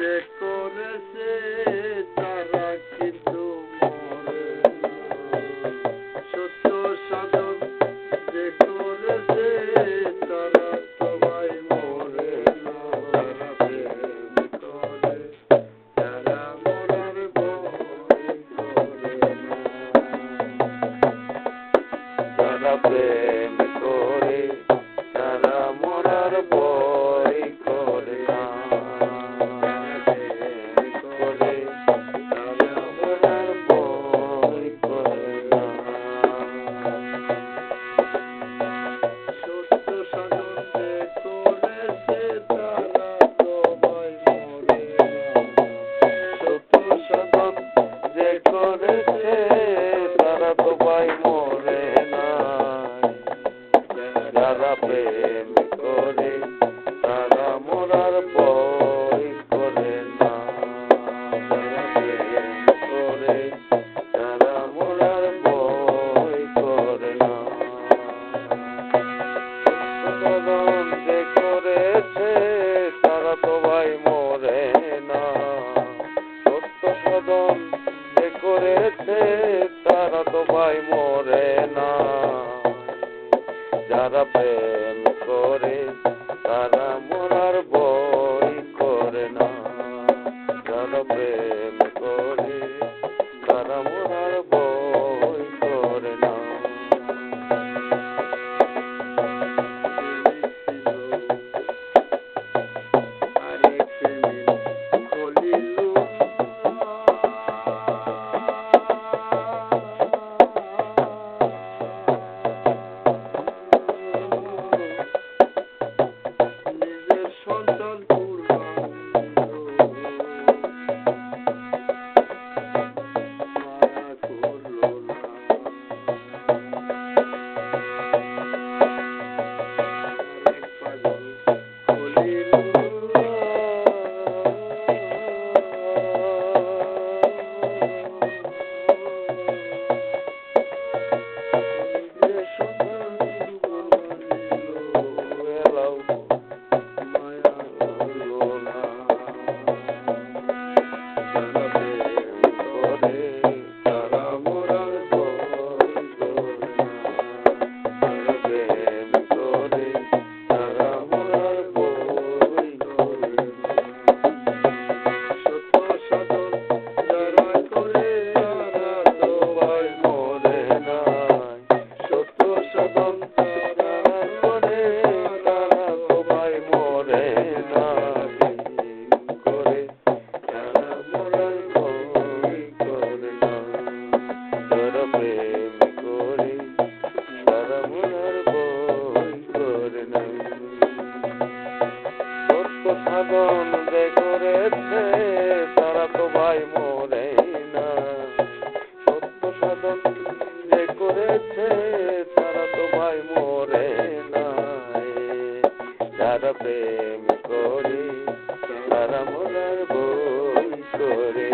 যে করেছে তারা কিন্তু মরে না। সত্য সাধন যে করেছে তারা সবাই মরে না। তারা প্রেম করে তারা মরার ভয় করে না। তারা প্রেম করে তারা মরার ভয় করে না। যারা প্রেম করে তারা মরার ভয় করে না। যারা প্রেম করে তারা মরার ভয় করে না। সাধন যে করেছে তারা তো ভাই মরে না। সত্য সাধন যে করেছে তারা তো ভাই মরে না। যারা প্রেম করে তারা মরার ভয় করে না। যারা প্রেম করে তারা মরার ভয় করে না। সাধন যে করেছে তারা তো ভাই মরে না। সত্য সাধন যে করেছে তারা তো ভাই মরে না। যারা প্রেম করে তারা মরার ভয় করে